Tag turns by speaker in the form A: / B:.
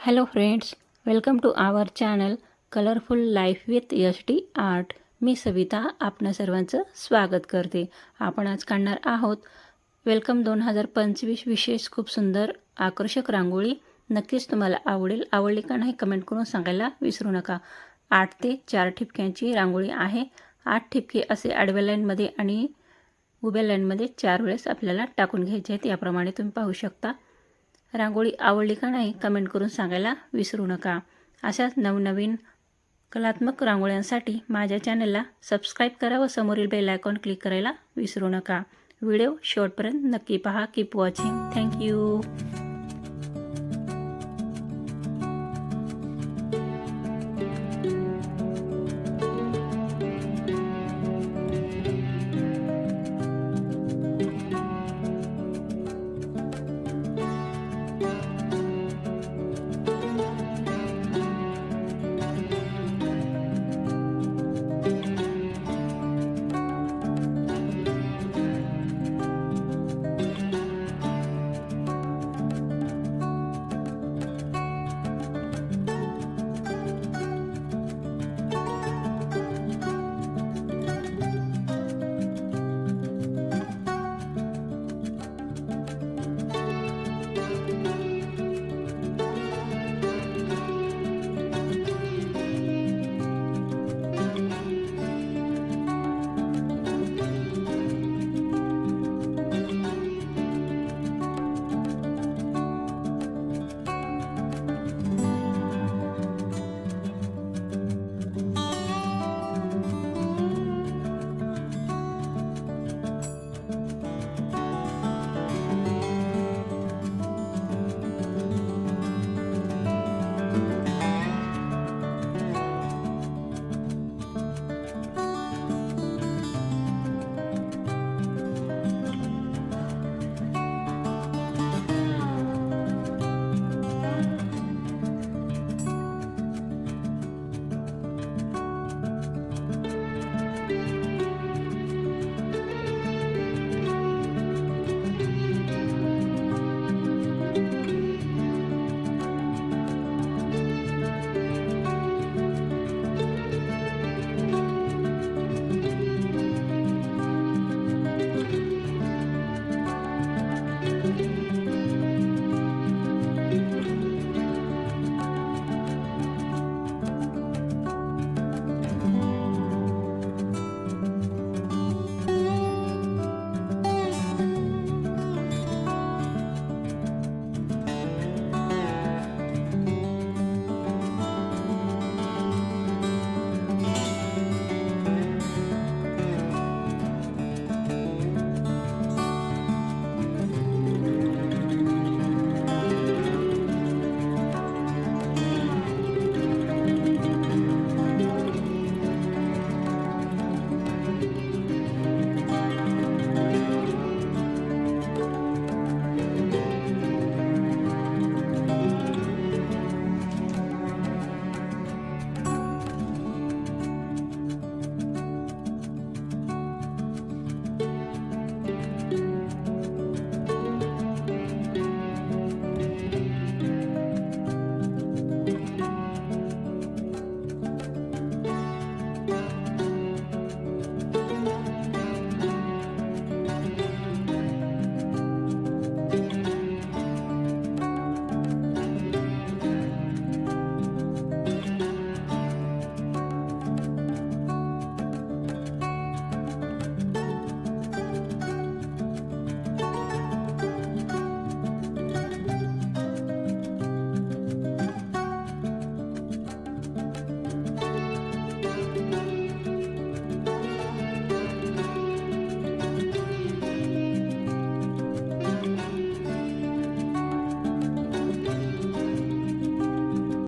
A: Hello friends, welcome to our channel colourful life with SD art. मी सविता आपणा सर्वांचं स्वागत करते. आपण आज काढणार आहोत वेलकम 2025 विशेष खूप सुंदर आकर्षक रांगोळी. नक्कीच तुम्हाला आवडेल. आवडली का नाही कमेंट करून सांगायला विसरू नका. 8 ते 4 ठिपक्यांची रांगोळी आहे. 8 ठिपके असे आडव्या लाईनमध्ये आणि उभ्या लाईनमध्ये 4 वेळेस आपल्याला टाकून घ्यायचे आहेत. याप्रमाणे तुम्ही पाहू शकता. रांगोळी आवडली का नाही कमेंट करून सांगायला विसरू नका. अशाच नवनवीन कलात्मक रांगोळ्यांसाठी माझ्या चॅनलला सबस्क्राईब करा व समोरील बेल आयकॉन क्लिक करायला विसरू नका. व्हिडिओ शेवटपर्यंत नक्की पहा. Keep watching. थँक्यू.